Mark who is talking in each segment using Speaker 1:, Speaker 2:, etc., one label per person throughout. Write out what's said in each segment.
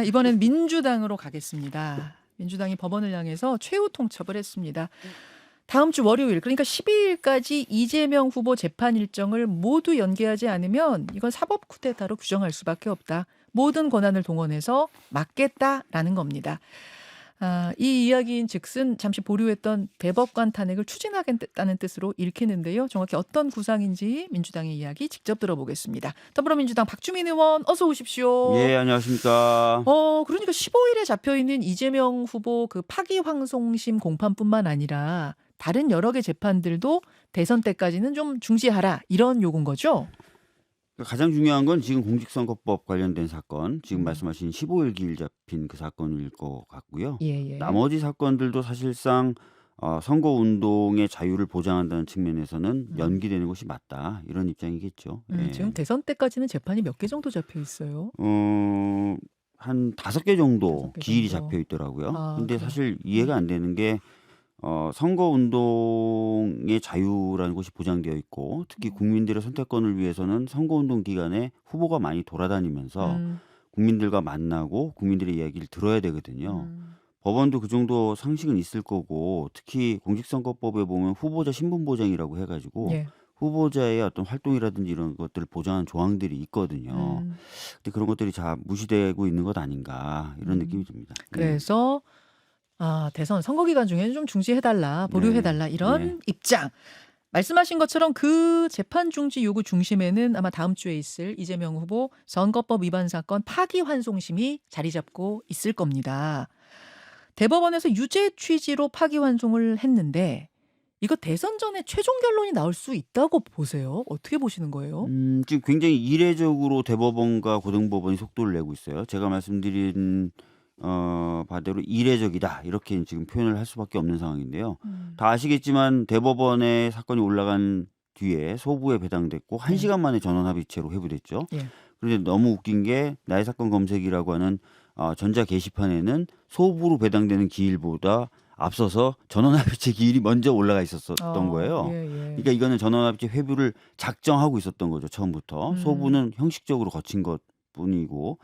Speaker 1: 이번엔 민주당으로 가겠습니다. 민주당이 법원을 향해서 최후 통첩을 했습니다. 다음 주 월요일, 그러니까 12일까지 이재명 후보 재판 일정을 모두 연기하지 않으면 이건 사법 쿠데타로 규정할 수밖에 없다. 모든 권한을 동원해서 막겠다라는 겁니다. 이 이야기인 즉슨 잠시 보류했던 대법관 탄핵을 추진하겠다는 뜻으로 읽히는데요. 정확히 어떤 구상인지 민주당의 이야기 직접 들어보겠습니다. 더불어민주당 박주민 의원 어서 오십시오.
Speaker 2: 예, 안녕하십니까.
Speaker 1: 그러니까 15일에 잡혀있는 이재명 후보 그 파기환송심 공판뿐만 아니라 다른 여러 개 재판들도 대선 때까지는 좀 중지하라 이런 요구인 거죠?
Speaker 2: 가장 중요한 건 지금 공직선거법 관련된 사건, 지금
Speaker 1: 음.
Speaker 2: 말씀하신 15일 기일 잡힌 그 사건일 것 같고요.
Speaker 1: 예.
Speaker 2: 나머지 사건들도 사실상 선거운동의 자유를 보장한다는 측면에서는 연기되는 것이 맞다. 이런 입장이겠죠. 예.
Speaker 1: 지금 대선 때까지는 재판이 몇 개 정도 잡혀 있어요?
Speaker 2: 한 5개 정도
Speaker 1: 5개
Speaker 2: 기일이
Speaker 1: 정도.
Speaker 2: 잡혀 있더라고요. 근데
Speaker 1: 그래요.
Speaker 2: 사실 이해가 안 되는 게 선거운동의 자유라는 것이 보장되어 있고 특히 국민들의 선택권을 위해서는 선거운동 기간에 후보가 많이 돌아다니면서 국민들과 만나고 국민들의 이야기를 들어야 되거든요. 법원도 그 정도 상식은 있을 거고 특히 공직선거법에 보면 후보자 신분보장이라고 해가지고
Speaker 1: 예.
Speaker 2: 후보자의 어떤 활동이라든지 이런 것들을 보장하는 조항들이 있거든요. 근데 그런 것들이 다 무시되고 있는 것 아닌가 이런 느낌이 듭니다.
Speaker 1: 그래서 대선 선거 기간 중에는 좀 중지해달라, 보류해달라 이런 입장. 말씀하신 것처럼 그 재판 중지 요구 중심에는 아마 다음 주에 있을 이재명 후보 선거법 위반 사건 파기환송심이 자리 잡고 있을 겁니다. 대법원에서 유죄 취지로 파기환송을 했는데 이거 대선 전에 최종 결론이 나올 수 있다고 보세요? 어떻게 보시는 거예요?
Speaker 2: 지금 굉장히 이례적으로 대법원과 고등법원이 속도를 내고 있어요. 제가 말씀드린 바대로 이례적이다 이렇게 지금 표현을 할 수밖에 없는 상황인데요. 다 아시겠지만 대법원에 사건이 올라간 뒤에 소부에 배당됐고 1시간 만에 전원합의체로 회부됐죠.
Speaker 1: 예.
Speaker 2: 그런데 너무 웃긴 게 나의 사건 검색이라고 하는 전자 게시판에는 소부로 배당되는 기일보다 앞서서 전원합의체 기일이 먼저 올라가 있었던 거예요. 그러니까 이거는 전원합의체 회부를 작정하고 있었던 거죠. 처음부터. 소부는 형식적으로 거친 것뿐이고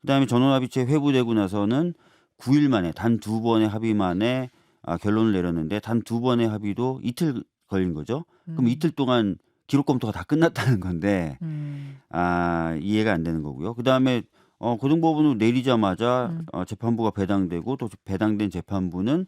Speaker 2: 그다음에 전원합의체 회부되고 나서는 9일 만에 단 2번의 합의 만에 결론을 내렸는데 단 2번의 합의도 이틀 걸린 거죠. 그럼 이틀 동안 기록 검토가 다 끝났다는 건데 이해가 안 되는 거고요. 그다음에 고등법원으로 내리자마자 재판부가 배당되고 또 배당된 재판부는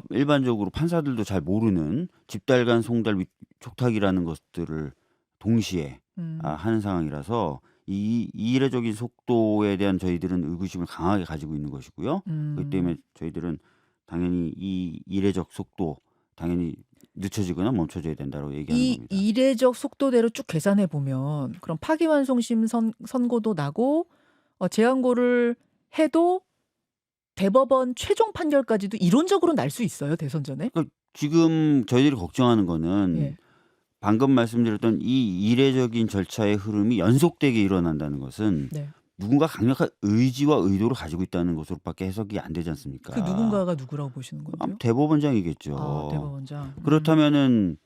Speaker 2: 일반적으로 판사들도 잘 모르는 집달간 송달 촉탁이라는 것들을 동시에 하는 상황이라서 이 이례적인 속도에 대한 저희들은 의구심을 강하게 가지고 있는 것이고요. 그렇기 때문에 저희들은 당연히 이 이례적 속도 당연히 늦춰지거나 멈춰져야 된다고 얘기하는
Speaker 1: 이
Speaker 2: 겁니다.
Speaker 1: 이례적 속도대로 쭉 계산해 보면 그럼 파기환송심 선고도 나고 재항고를 해도 대법원 최종 판결까지도 이론적으로 날 수 있어요, 대선 전에?
Speaker 2: 그러니까 지금 저희들이 걱정하는 거는
Speaker 1: 예.
Speaker 2: 방금 말씀드렸던 이 이례적인 절차의 흐름이 연속되게 일어난다는 것은
Speaker 1: 네.
Speaker 2: 누군가 강력한 의지와 의도를 가지고 있다는 것으로밖에 해석이 안 되지 않습니까?
Speaker 1: 그 누군가가 누구라고 보시는 건데요?
Speaker 2: 대법원장이겠죠.
Speaker 1: 대법원장.
Speaker 2: 그렇다면은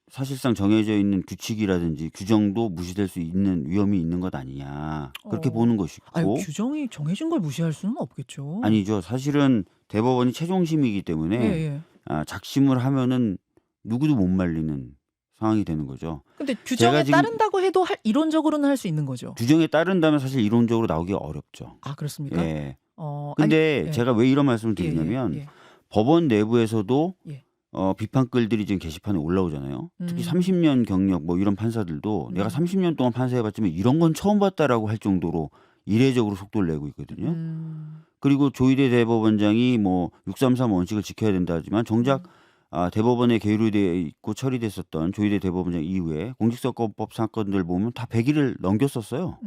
Speaker 2: 사실상 정해져 있는 규칙이라든지 규정도 무시될 수 있는 위험이 있는 것 아니냐 그렇게 보는 것이고
Speaker 1: 규정이 정해진 걸 무시할 수는 없겠죠.
Speaker 2: 아니죠. 사실은 대법원이 최종심이기 때문에
Speaker 1: 예.
Speaker 2: 작심을 하면은 누구도 못 말리는 상황이 되는 거죠.
Speaker 1: 근데 규정에
Speaker 2: 제가 지금
Speaker 1: 따른다고 해도 이론적으로는 할 수 있는 거죠.
Speaker 2: 규정에 따른다면 사실 이론적으로 나오기가 어렵죠.
Speaker 1: 그렇습니까?
Speaker 2: 예.
Speaker 1: 아니,
Speaker 2: 근데
Speaker 1: 예.
Speaker 2: 제가 왜 이런 말씀을 드리냐면
Speaker 1: 예.
Speaker 2: 법원 내부에서도
Speaker 1: 예.
Speaker 2: 비판글들이 지금 게시판에 올라오잖아요. 특히 30년 경력 뭐 이런 판사들도 내가 30년 동안 판사해봤지만 이런 건 처음 봤다라고 할 정도로 이례적으로 속도를 내고 있거든요. 그리고 조희대 대법원장이 뭐 633 원칙을 지켜야 된다 하지만 정작 대법원에 계류되어 있고 처리됐었던 조희대 대법원장 이후에 공직선거법 사건들 보면 다 100일을 넘겼었어요.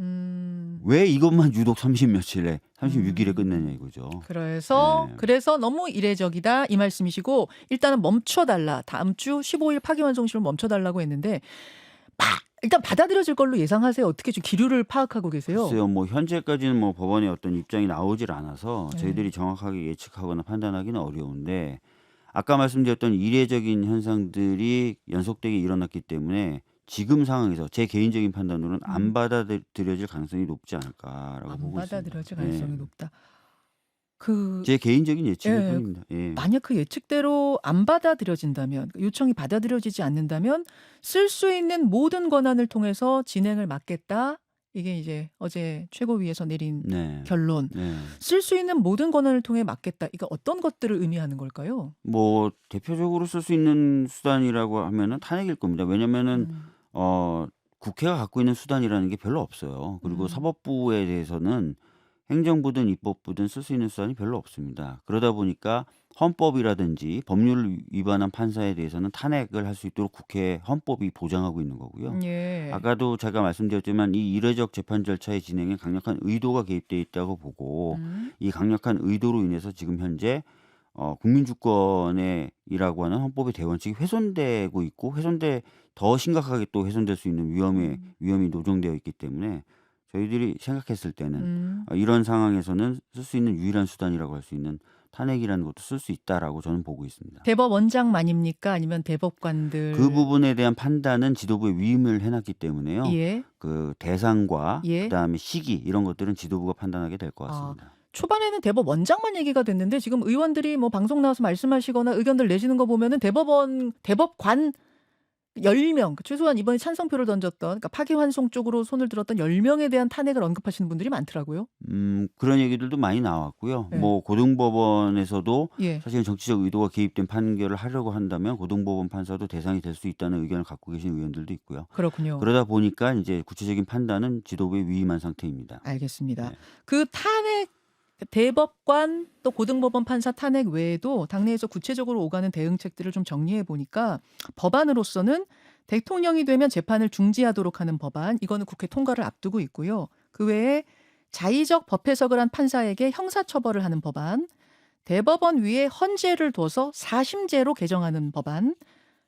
Speaker 2: 왜 이것만 유독 30며칠에 36일에 끝내냐 이거죠.
Speaker 1: 그래서 너무 이례적이다 이 말씀이시고 일단은 멈춰달라. 다음 주 15일 파기환송심을 멈춰달라고 했는데 일단 받아들여질 걸로 예상하세요. 어떻게 좀 기류를 파악하고 계세요?
Speaker 2: 글쎄요. 뭐 현재까지는 뭐 법원의 어떤 입장이 나오질 않아서 저희들이 정확하게 예측하거나 판단하기는 어려운데 아까 말씀드렸던 이례적인 현상들이 연속되게 일어났기 때문에 지금 상황에서 제 개인적인 판단으로는 안 받아들여질 가능성이 높지 않을까라고
Speaker 1: 안
Speaker 2: 보고 있습니다.
Speaker 1: 받아들여질
Speaker 2: 예.
Speaker 1: 가능성이 높다. 그
Speaker 2: 제 개인적인 예측일
Speaker 1: 예.
Speaker 2: 뿐입니다. 예.
Speaker 1: 만약 그 예측대로 안 받아들여진다면, 요청이 받아들여지지 않는다면 쓸 수 있는 모든 권한을 통해서 진행을 막겠다. 이게 이제 어제 최고위에서 내린
Speaker 2: 네.
Speaker 1: 결론.
Speaker 2: 네.
Speaker 1: 쓸 수 있는 모든 권한을 통해 막겠다. 이거 어떤 것들을 의미하는 걸까요?
Speaker 2: 뭐 대표적으로 쓸 수 있는 수단이라고 하면은 탄핵일 겁니다. 왜냐면은
Speaker 1: 음.
Speaker 2: 국회가 갖고 있는 수단이라는 게 별로 없어요. 그리고
Speaker 1: 음.
Speaker 2: 사법부에 대해서는 행정부든 입법부든 쓸 수 있는 수단이 별로 없습니다. 그러다 보니까 헌법이라든지 법률을 위반한 판사에 대해서는 탄핵을 할 수 있도록 국회 헌법이 보장하고 있는 거고요.
Speaker 1: 예.
Speaker 2: 아까도 제가 말씀드렸지만 이 이례적 재판 절차의 진행에 강력한 의도가 개입돼 있다고 보고 이 강력한 의도로 인해서 지금 현재 국민주권이라고 하는 헌법의 대원칙이 훼손되고 있고 더 심각하게 또 훼손될 수 있는 위험이 노정되어 있기 때문에 저희들이 생각했을 때는 이런 상황에서는 쓸 수 있는 유일한 수단이라고 할 수 있는 탄핵이라는 것도 쓸 수 있다라고 저는 보고 있습니다.
Speaker 1: 대법원장만입니까? 아니면 대법관들?
Speaker 2: 그 부분에 대한 판단은 지도부에 위임을 해놨기 때문에요.
Speaker 1: 예.
Speaker 2: 그 대상과
Speaker 1: 예.
Speaker 2: 그다음에 시기 이런 것들은 지도부가 판단하게 될 것 같습니다.
Speaker 1: 초반에는 대법원장만 얘기가 됐는데 지금 의원들이 뭐 방송 나와서 말씀하시거나 의견들 내시는 거 보면은 대법관 10명, 최소한 이번에 찬성표를 던졌던, 그러니까 파기환송 쪽으로 손을 들었던 10명에 대한 탄핵을 언급하시는 분들이 많더라고요.
Speaker 2: 그런 얘기들도 많이 나왔고요.
Speaker 1: 네.
Speaker 2: 뭐 고등법원에서도
Speaker 1: 예.
Speaker 2: 사실 정치적 의도가 개입된 판결을 하려고 한다면 고등법원 판사도 대상이 될 수 있다는 의견을 갖고 계신 의원들도 있고요.
Speaker 1: 그렇군요.
Speaker 2: 그러다 보니까 이제 구체적인 판단은 지도부에 위임한 상태입니다.
Speaker 1: 알겠습니다.
Speaker 2: 네.
Speaker 1: 그 탄핵, 대법관 또 고등법원 판사 탄핵 외에도 당내에서 구체적으로 오가는 대응책들을 좀 정리해 보니까 법안으로서는 대통령이 되면 재판을 중지하도록 하는 법안, 이거는 국회 통과를 앞두고 있고요. 그 외에 자의적 법 해석을 한 판사에게 형사처벌을 하는 법안, 대법원 위에 헌재를 둬서 사심제로 개정하는 법안,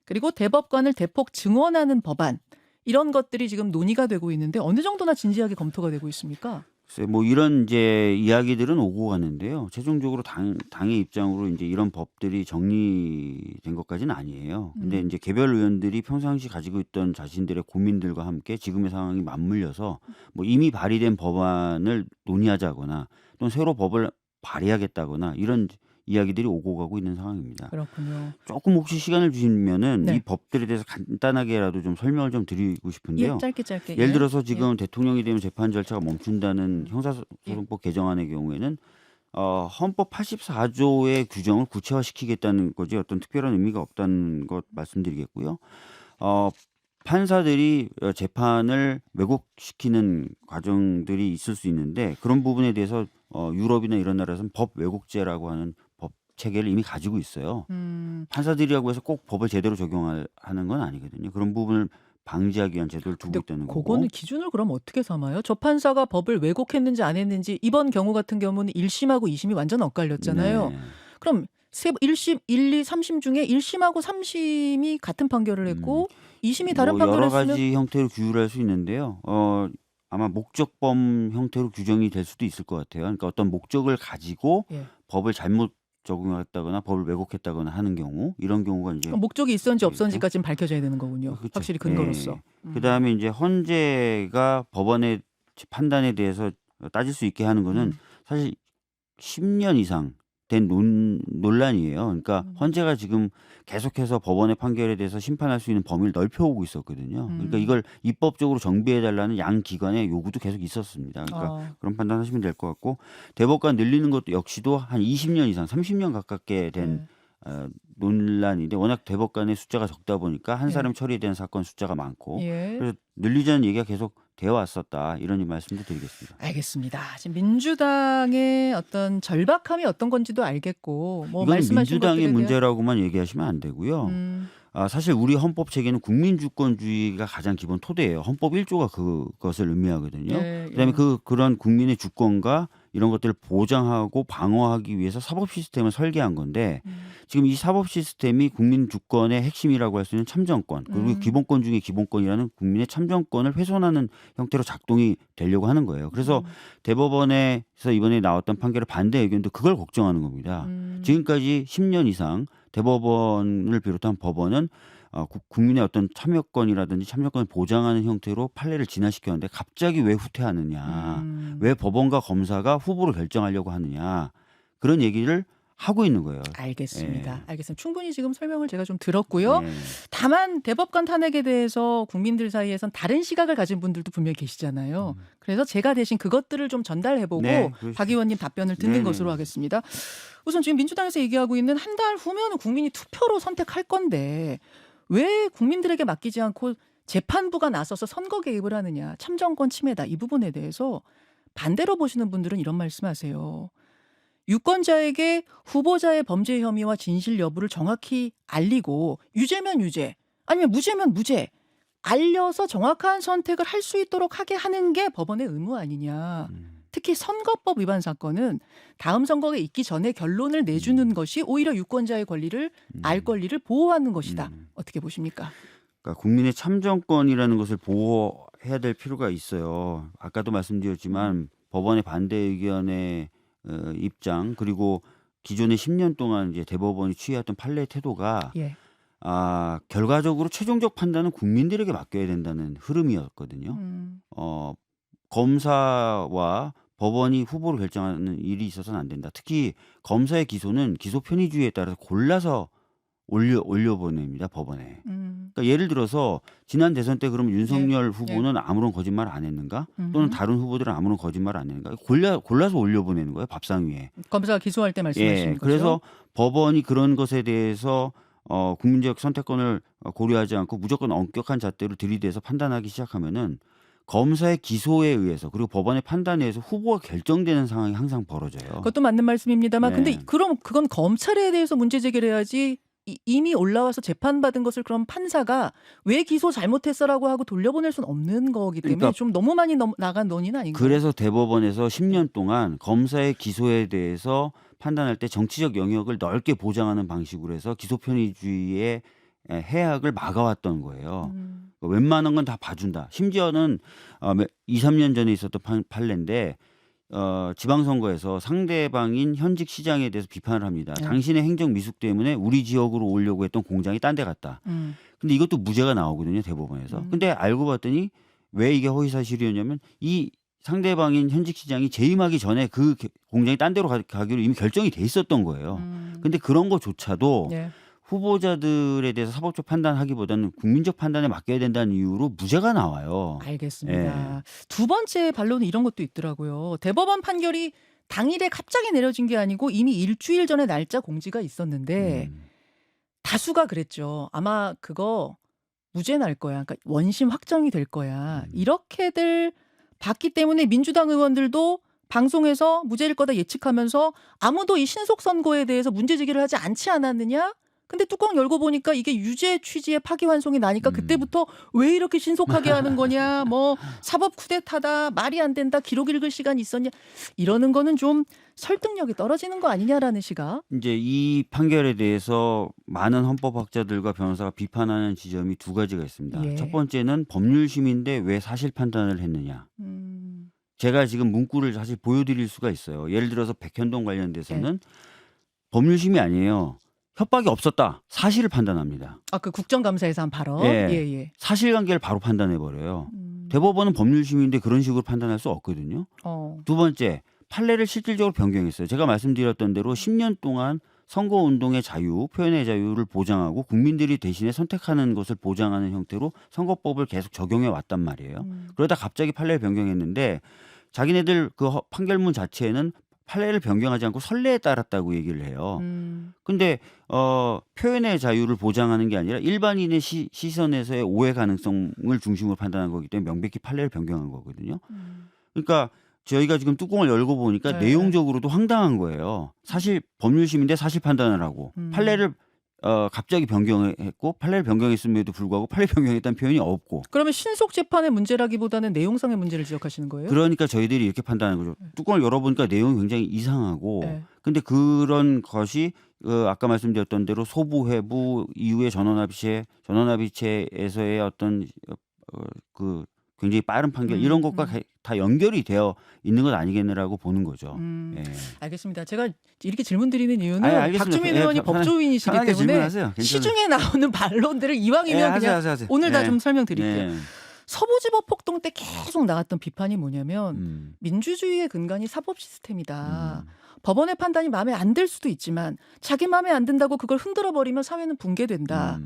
Speaker 1: 그리고 대법관을 대폭 증원하는 법안, 이런 것들이 지금 논의가 되고 있는데 어느 정도나 진지하게 검토가 되고 있습니까?
Speaker 2: 글쎄 뭐 이런 이제 이야기들은 오고 가는데요. 최종적으로 당의 입장으로 이제 이런 법들이 정리된 것까지는 아니에요. 근데 이제 개별 의원들이 평상시 가지고 있던 자신들의 고민들과 함께 지금의 상황이 맞물려서 뭐 이미 발의된 법안을 논의하자거나 또는 새로 법을 발의하겠다거나 이런 이야기들이 오고 가고 있는 상황입니다.
Speaker 1: 그렇군요.
Speaker 2: 조금 혹시 시간을 주시면은
Speaker 1: 네.
Speaker 2: 이 법들에 대해서 간단하게라도 좀 설명을 좀 드리고 싶은데요.
Speaker 1: 예, 짧게.
Speaker 2: 예를
Speaker 1: 예.
Speaker 2: 들어서 지금 대통령이 되면 재판 절차가 멈춘다는 형사소송법 개정안의 경우에는 헌법 84조의 규정을 구체화시키겠다는 거지 어떤 특별한 의미가 없다는 것 말씀드리겠고요. 판사들이 재판을 왜곡시키는 과정들이 있을 수 있는데 그런 부분에 대해서 유럽이나 이런 나라에서는 법 왜곡죄라고 하는 법 체계를 이미 가지고 있어요. 판사들이라고 해서 꼭 법을 제대로 적용하는 건 아니거든요. 그런 부분을 방지하기 위한 제도를 두고
Speaker 1: 근데
Speaker 2: 있다는 거고.
Speaker 1: 그거는 기준을 그럼 어떻게 삼아요? 저 판사가 법을 왜곡했는지 안 했는지, 이번 경우 같은 경우는 1심하고 2심이 완전 엇갈렸잖아요.
Speaker 2: 네.
Speaker 1: 그럼 1심, 1, 2, 3심 중에 1심하고 3심이 같은 판결을 했고 2심이 다른
Speaker 2: 뭐
Speaker 1: 판결을
Speaker 2: 여러
Speaker 1: 했으면
Speaker 2: 가지 형태로 규율할 수 있는데요. 아마 목적범 형태로 규정이 될 수도 있을 것 같아요. 그러니까 어떤 목적을 가지고
Speaker 1: 예.
Speaker 2: 법을 잘못 적용했다거나 법을 왜곡했다거나 하는 경우 이런 경우가 이제
Speaker 1: 그럼 목적이 있었는지 없었는지까지는 밝혀져야 되는 거군요.
Speaker 2: 그렇죠.
Speaker 1: 확실히 근거로서.
Speaker 2: 그다음에 이제 헌재가 법원의 판단에 대해서 따질 수 있게 하는 거는 사실 10년 이상 된 논란이에요. 그러니까 헌재가 지금 계속해서 법원의 판결에 대해서 심판할 수 있는 범위를 넓혀오고 있었거든요. 그러니까 이걸 입법적으로 정비해달라는 양 기관의 요구도 계속 있었습니다. 그러니까 그런 판단하시면 될 것 같고 대법관 늘리는 것도 역시도 한 20년 이상, 30년 가깝게 된 논란인데 워낙 대법관의 숫자가 적다 보니까 한 사람 처리된 사건 숫자가 많고 그래서 늘리자는 얘기가 계속 되어 왔었다 이런 말씀도 드리겠습니다.
Speaker 1: 알겠습니다. 지금 민주당의 어떤 절박함이 어떤 건지도 알겠고 뭐
Speaker 2: 이건
Speaker 1: 말씀하신
Speaker 2: 민주당의
Speaker 1: 것들에 대한
Speaker 2: 문제라고만 얘기하시면 안 되고요. 사실 우리 헌법 체계는 국민주권주의가 가장 기본 토대예요. 헌법 1조가 그것을 의미하거든요.
Speaker 1: 예,
Speaker 2: 그다음에 그런 국민의 주권과 이런 것들을 보장하고 방어하기 위해서 사법 시스템을 설계한 건데 지금 이 사법 시스템이 국민 주권의 핵심이라고 할 수 있는 참정권 그리고 기본권 중에 기본권이라는 국민의 참정권을 훼손하는 형태로 작동이 되려고 하는 거예요. 그래서 대법원에서 이번에 나왔던 판결의 반대 의견도 그걸 걱정하는 겁니다. 지금까지 10년 이상 대법원을 비롯한 법원은 국민의 어떤 참여권이라든지 참여권을 보장하는 형태로 판례를 진화시켰는데 갑자기 왜 후퇴하느냐, 왜 법원과 검사가 후보를 결정하려고 하느냐 그런 얘기를 하고 있는 거예요.
Speaker 1: 알겠습니다.
Speaker 2: 예.
Speaker 1: 알겠습니다. 충분히 지금 설명을 제가 좀 들었고요.
Speaker 2: 예.
Speaker 1: 다만 대법관 탄핵에 대해서 국민들 사이에선 다른 시각을 가진 분들도 분명히 계시잖아요. 그래서 제가 대신 그것들을 좀 전달해보고
Speaker 2: 네,
Speaker 1: 박 의원님 답변을 듣는
Speaker 2: 네네.
Speaker 1: 것으로 하겠습니다. 우선 지금 민주당에서 얘기하고 있는 한 달 후면은 국민이 투표로 선택할 건데 왜 국민들에게 맡기지 않고 재판부가 나서서 선거 개입을 하느냐, 참정권 침해다, 이 부분에 대해서 반대로 보시는 분들은 이런 말씀하세요. 유권자에게 후보자의 범죄 혐의와 진실 여부를 정확히 알리고 유죄면 유죄, 아니면 무죄면 무죄 알려서 정확한 선택을 할 수 있도록 하게 하는 게 법원의 의무 아니냐. 특히 선거법 위반 사건은 다음 선거가 있기 전에 결론을 내주는 것이 오히려 유권자의 권리를 알 권리를 보호하는 것이다. 어떻게 보십니까?
Speaker 2: 그러니까 국민의 참정권이라는 것을 보호해야 될 필요가 있어요. 아까도 말씀드렸지만 법원의 반대 의견의 입장, 그리고 기존에 10년 동안 이제 대법원이 취해왔던 판례 태도가
Speaker 1: 예.
Speaker 2: 결과적으로 최종적 판단은 국민들에게 맡겨야 된다는 흐름이었거든요. 검사와 법원이 후보를 결정하는 일이 있어서는 안 된다. 특히 검사의 기소는 기소 편의주의에 따라서 골라서 올려보냅니다, 법원에. 그러니까 예를 들어서 지난 대선 때 그러면 윤석열 후보는 아무런 거짓말 안 했는가? 또는 다른 후보들은 아무런 거짓말 안 했는가? 골라서 올려보내는 거예요, 밥상 위에.
Speaker 1: 검사가 기소할 때 말씀하시는 거죠?
Speaker 2: 그래서 법원이 그런 것에 대해서 국민적 선택권을 고려하지 않고 무조건 엄격한 잣대로 들이대서 판단하기 시작하면은 검사의 기소에 의해서 그리고 법원의 판단에 의해서 후보가 결정되는 상황이 항상 벌어져요.
Speaker 1: 그것도 맞는 말씀입니다만,
Speaker 2: 네.
Speaker 1: 근데 그럼 그건 검찰에 대해서 문제 제기를 해야지. 이미 올라와서 재판받은 것을 그럼 판사가 왜 기소 잘못했어라고 하고 돌려보낼 수는 없는 거기 때문에
Speaker 2: 그러니까
Speaker 1: 좀 너무 많이 나간 논의는 아닌가요?
Speaker 2: 그래서 대법원에서 10년 동안 검사의 기소에 대해서 판단할 때 정치적 영역을 넓게 보장하는 방식으로 해서 기소 편의주의의 해악을 막아왔던 거예요. 웬만한 건 다 봐준다. 심지어는 2, 3년 전에 있었던 판례인데 지방선거에서 상대방인 현직 시장에 대해서 비판을 합니다. 당신의 행정 미숙 때문에 우리 지역으로 오려고 했던 공장이 딴 데 갔다. 근데 이것도 무죄가 나오거든요, 대법원에서. 근데 알고 봤더니 왜 이게 허위사실이었냐면 이 상대방인 현직 시장이 재임하기 전에 그 공장이 딴 데로 가기로 이미 결정이 돼 있었던 거예요. 근데 그런 거조차도 후보자들에 대해서 사법적 판단하기보다는 국민적 판단에 맡겨야 된다는 이유로 무죄가 나와요.
Speaker 1: 알겠습니다. 두 번째 반론은 이런 것도 있더라고요. 대법원 판결이 당일에 갑자기 내려진 게 아니고 이미 일주일 전에 날짜 공지가 있었는데 다수가 그랬죠. 아마 그거 무죄 날 거야. 그러니까 원심 확정이 될 거야. 이렇게들 봤기 때문에 민주당 의원들도 방송에서 무죄일 거다 예측하면서 아무도 이 신속 선고에 대해서 문제 제기를 하지 않지 않았느냐? 근데 뚜껑 열고 보니까 이게 유죄 취지의 파기환송이 나니까 그때부터 왜 이렇게 신속하게 하는 거냐, 뭐 사법 쿠데타다, 말이 안 된다, 기록 읽을 시간이 있었냐, 이러는 거는 좀 설득력이 떨어지는 거 아니냐라는 시각.
Speaker 2: 이제 이 판결에 대해서 많은 헌법학자들과 변호사가 비판하는 지점이 두 가지가 있습니다. 첫 번째는 법률심인데 왜 사실 판단을 했느냐. 제가 지금 문구를 사실 보여드릴 수가 있어요. 예를 들어서 백현동 관련돼서는 법률심이 아니에요. 협박이 없었다. 사실을 판단합니다.
Speaker 1: 그 국정감사에서 한 발언.
Speaker 2: 사실관계를 바로 판단해버려요. 대법원은 법률심인데 그런 식으로 판단할 수 없거든요. 두 번째, 판례를 실질적으로 변경했어요. 제가 말씀드렸던 대로 10년 동안 선거운동의 자유, 표현의 자유를 보장하고 국민들이 대신에 선택하는 것을 보장하는 형태로 선거법을 계속 적용해 왔단 말이에요. 그러다 갑자기 판례를 변경했는데 자기네들 그 판결문 자체에는 판례를 변경하지 않고 선례에 따랐다고 얘기를 해요. 근데 표현의 자유를 보장하는 게 아니라 일반인의 시선에서의 오해 가능성을 중심으로 판단한 거기 때문에 명백히 판례를 변경한 거거든요. 그러니까 저희가 지금 뚜껑을 열고 보니까 내용적으로도 황당한 거예요. 사실 법률심인데 사실 판단을 하고 판례를 갑자기 변경했고 판례를 변경했음에도 불구하고 판례 변경했다는 표현이 없고.
Speaker 1: 그러면 신속 재판의 문제라기보다는 내용상의 문제를 지적하시는 거예요?
Speaker 2: 그러니까 저희들이 이렇게 판단하는 거죠. 뚜껑을 열어보니까 내용이 굉장히 이상하고 근데 그런 것이 아까 말씀드렸던 대로 소부회부 이후에 전원합의체에서의 어떤 그 굉장히 빠른 판결 이런 것과 다 연결이 되어 있는 것 아니겠느라고 보는 거죠. 예.
Speaker 1: 알겠습니다. 제가 이렇게 질문 드리는 이유는
Speaker 2: 알겠습니다.
Speaker 1: 박주민 의원이 법조인이시기
Speaker 2: 편하게
Speaker 1: 때문에
Speaker 2: 질문하세요.
Speaker 1: 시중에 나오는 반론들을 이왕이면 그냥
Speaker 2: 하세요.
Speaker 1: 오늘 다 좀 설명드릴게요.
Speaker 2: 예.
Speaker 1: 서부지법 폭동 때 계속 나왔던 비판이 뭐냐면 민주주의의 근간이 사법 시스템이다. 법원의 판단이 마음에 안 들 수도 있지만 자기 마음에 안 든다고 그걸 흔들어 버리면 사회는 붕괴된다.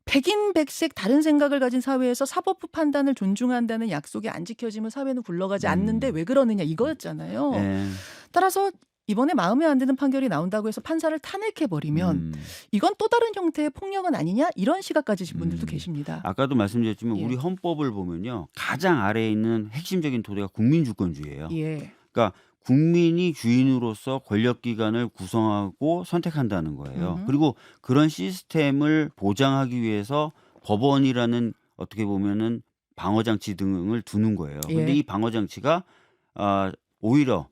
Speaker 1: 백인백색 다른 생각을 가진 사회에서 사법부 판단을 존중한다는 약속이 안 지켜지면 사회는 굴러가지 않는데 왜 그러느냐 이거였잖아요.
Speaker 2: 예.
Speaker 1: 따라서 이번에 마음에 안 드는 판결이 나온다고 해서 판사를 탄핵해버리면 이건 또 다른 형태의 폭력은 아니냐 이런 시각 가지신 분들도 계십니다.
Speaker 2: 아까도 말씀드렸지만
Speaker 1: 예.
Speaker 2: 우리 헌법을 보면요. 가장 아래에 있는 핵심적인 토대가 국민주권주의예요.
Speaker 1: 예.
Speaker 2: 그러니까 국민이 주인으로서 권력기관을 구성하고 선택한다는 거예요. 그리고 그런 시스템을 보장하기 위해서 법원이라는 어떻게 보면은 방어장치 등을 두는 거예요. 그런데
Speaker 1: 예.
Speaker 2: 이 방어장치가 오히려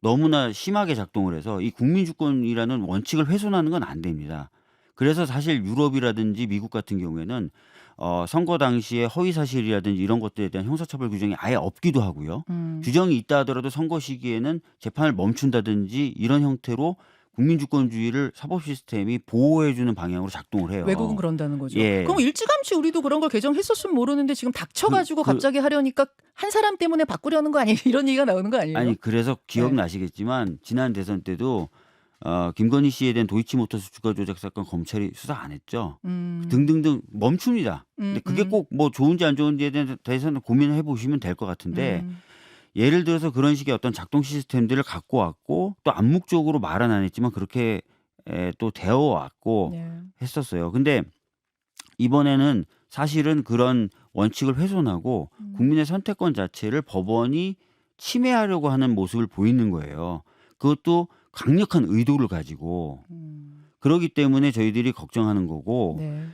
Speaker 2: 너무나 심하게 작동을 해서 이 국민주권이라는 원칙을 훼손하는 건 안 됩니다. 그래서 사실 유럽이라든지 미국 같은 경우에는 선거 당시에 허위사실이라든지 이런 것들에 대한 형사처벌 규정이 아예 없기도 하고요. 규정이 있다 하더라도 선거 시기에는 재판을 멈춘다든지 이런 형태로 국민주권주의를 사법 시스템이 보호해주는 방향으로 작동을 해요.
Speaker 1: 외국은 그런다는 거죠.
Speaker 2: 예.
Speaker 1: 그럼 일찌감치 우리도 그런 걸 개정했었으면 모르는데 지금 닥쳐가지고 갑자기 하려니까 한 사람 때문에 바꾸려는 거 아니에요? 이런 얘기가 나오는 거 아니에요?
Speaker 2: 아니 그래서 기억나시겠지만 지난 대선 때도 김건희 씨에 대한 도이치모터스 주가 조작 사건 검찰이 수사 안 했죠. 등등등 멈춥니다. 근데 그게 꼭 뭐 좋은지 안 좋은지에 대해서는 고민을 해보시면 될 것 같은데 예를 들어서 그런 식의 어떤 작동 시스템들을 갖고 왔고 또 암묵적으로 말은 안 했지만 그렇게 또 되어 왔고
Speaker 1: 네.
Speaker 2: 했었어요. 근데 이번에는 사실은 그런 원칙을 훼손하고 국민의 선택권 자체를 법원이 침해하려고 하는 모습을 보이는 거예요. 그것도 강력한 의도를 가지고 그러기 때문에 저희들이 걱정하는 거고
Speaker 1: 네.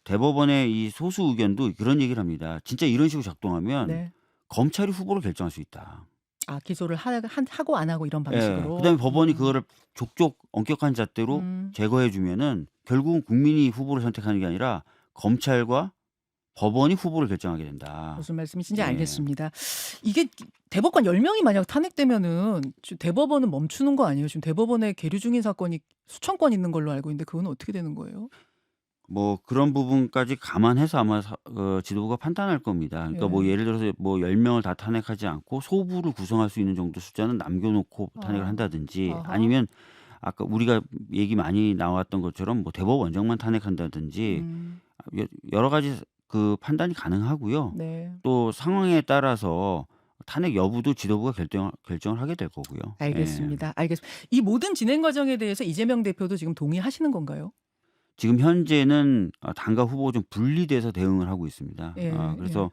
Speaker 2: 대법원의 이 소수 의견도 그런 얘기를 합니다. 진짜 이런 식으로 작동하면
Speaker 1: 네.
Speaker 2: 검찰이 후보를 결정할 수 있다.
Speaker 1: 아 기소를 하고 안 하고 이런 방식으로.
Speaker 2: 예. 그다음에 법원이 그거를 족족 엄격한 잣대로 제거해 주면은 결국은 국민이 후보를 선택하는 게 아니라 검찰과 법원이 후보를 결정하게 된다.
Speaker 1: 무슨 말씀이신지
Speaker 2: 예.
Speaker 1: 알겠습니다. 이게 대법관 10명이 만약 탄핵되면은 지금 대법원은 멈추는 거 아니에요? 지금 대법원에 계류 중인 사건이 수천 건 있는 걸로 알고 있는데 그건 어떻게 되는 거예요?
Speaker 2: 뭐 그런 부분까지 감안해서 아마 지도부가 판단할 겁니다. 그러니까 뭐
Speaker 1: 예.
Speaker 2: 예를 들어서 뭐 10명을 다 탄핵하지 않고 소부를 구성할 수 있는 정도 숫자는 남겨놓고 탄핵을 한다든지
Speaker 1: 아하.
Speaker 2: 아니면 아까 우리가 얘기 많이 나왔던 것처럼 뭐 대법원장만 탄핵한다든지 여러 가지 그 판단이 가능하고요.
Speaker 1: 네.
Speaker 2: 또 상황에 따라서 탄핵 여부도 지도부가 결정을 하게 될 거고요. 예.
Speaker 1: 알겠습니다. 알겠습니다. 이 모든 진행 과정에 대해서 이재명 대표도 지금 동의하시는 건가요?
Speaker 2: 지금 현재는 당과 후보가 좀 분리돼서 대응을 하고 있습니다.
Speaker 1: 예,
Speaker 2: 그래서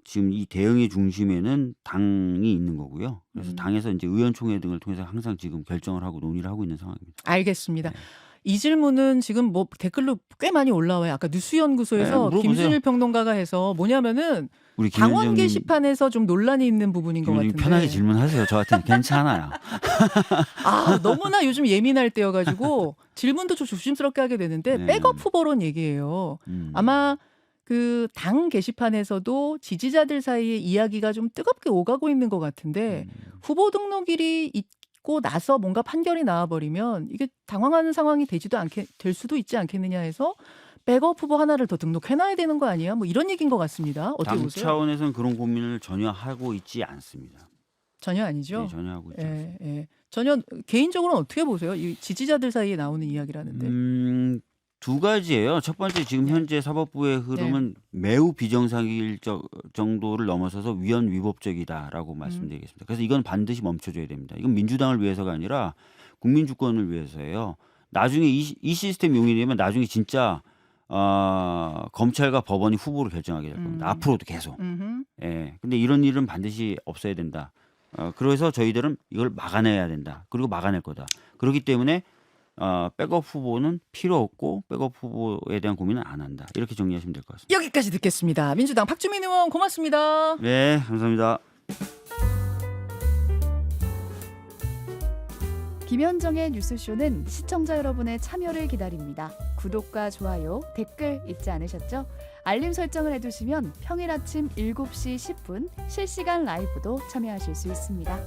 Speaker 2: 지금 이 대응의 중심에는 당이 있는 거고요. 그래서 당에서 이제 의원총회 등을 통해서 항상 지금 결정을 하고 논의를 하고 있는 상황입니다.
Speaker 1: 알겠습니다.
Speaker 2: 네.
Speaker 1: 이 질문은 지금 뭐 댓글로 꽤 많이 올라와요. 아까 뉴스연구소에서
Speaker 2: 네, 물어보세요.
Speaker 1: 김준일 평론가가 해서 뭐냐면은
Speaker 2: 우리
Speaker 1: 당원
Speaker 2: 김현정님
Speaker 1: 게시판에서 좀 논란이 있는 부분인 것 같은데.
Speaker 2: 편하게 질문하세요. 저한테는 괜찮아요.
Speaker 1: 아, 너무나 요즘 예민할 때여가지고 질문도 좀 조심스럽게 하게 되는데
Speaker 2: 네.
Speaker 1: 백업 후보론 얘기예요. 아마 그 당 게시판에서도 지지자들 사이에 이야기가 좀 뜨겁게 오가고 있는 것 같은데 후보 등록일이 있고 나서 뭔가 판결이 나와버리면 이게 당황하는 상황이 될 수도 있지 않겠느냐 해서 백업 후보 하나를 더 등록해놔야 되는 거 아니야? 뭐 이런 얘기인 것 같습니다. 어떻게
Speaker 2: 당
Speaker 1: 보세요?
Speaker 2: 차원에서는 그런 고민을 전혀 하고 있지 않습니다.
Speaker 1: 전혀 아니죠.
Speaker 2: 네, 전혀 하고 있지 않습니다.
Speaker 1: 예. 전혀 개인적으로는 어떻게 보세요? 이 지지자들 사이에 나오는 이야기라는데.
Speaker 2: 두 가지예요. 첫 번째 지금 현재 사법부의 흐름은 매우 비정상일 정도를 넘어서서 위헌 위법적이다라고 말씀드리겠습니다. 그래서 이건 반드시 멈춰줘야 됩니다. 이건 민주당을 위해서가 아니라 국민주권을 위해서예요. 나중에 이 시스템 용인되면 나중에 진짜 검찰과 법원이 후보를 결정하게 될 겁니다. 앞으로도 계속. 예. 근데 이런 일은 반드시 없어야 된다. 그래서 저희들은 이걸 막아내야 된다. 그리고 막아낼 거다. 그렇기 때문에 백업 후보는 필요 없고 백업 후보에 대한 고민은 안 한다. 이렇게 정리하시면 될 것 같습니다.
Speaker 1: 여기까지 듣겠습니다. 민주당 박주민 의원 고맙습니다.
Speaker 2: 네, 감사합니다.
Speaker 3: 김현정의 뉴스쇼는 시청자 여러분의 참여를 기다립니다. 구독과 좋아요, 댓글 잊지 않으셨죠? 알림 설정을 해두시면 평일 아침 7시 10분 실시간 라이브도 참여하실 수 있습니다.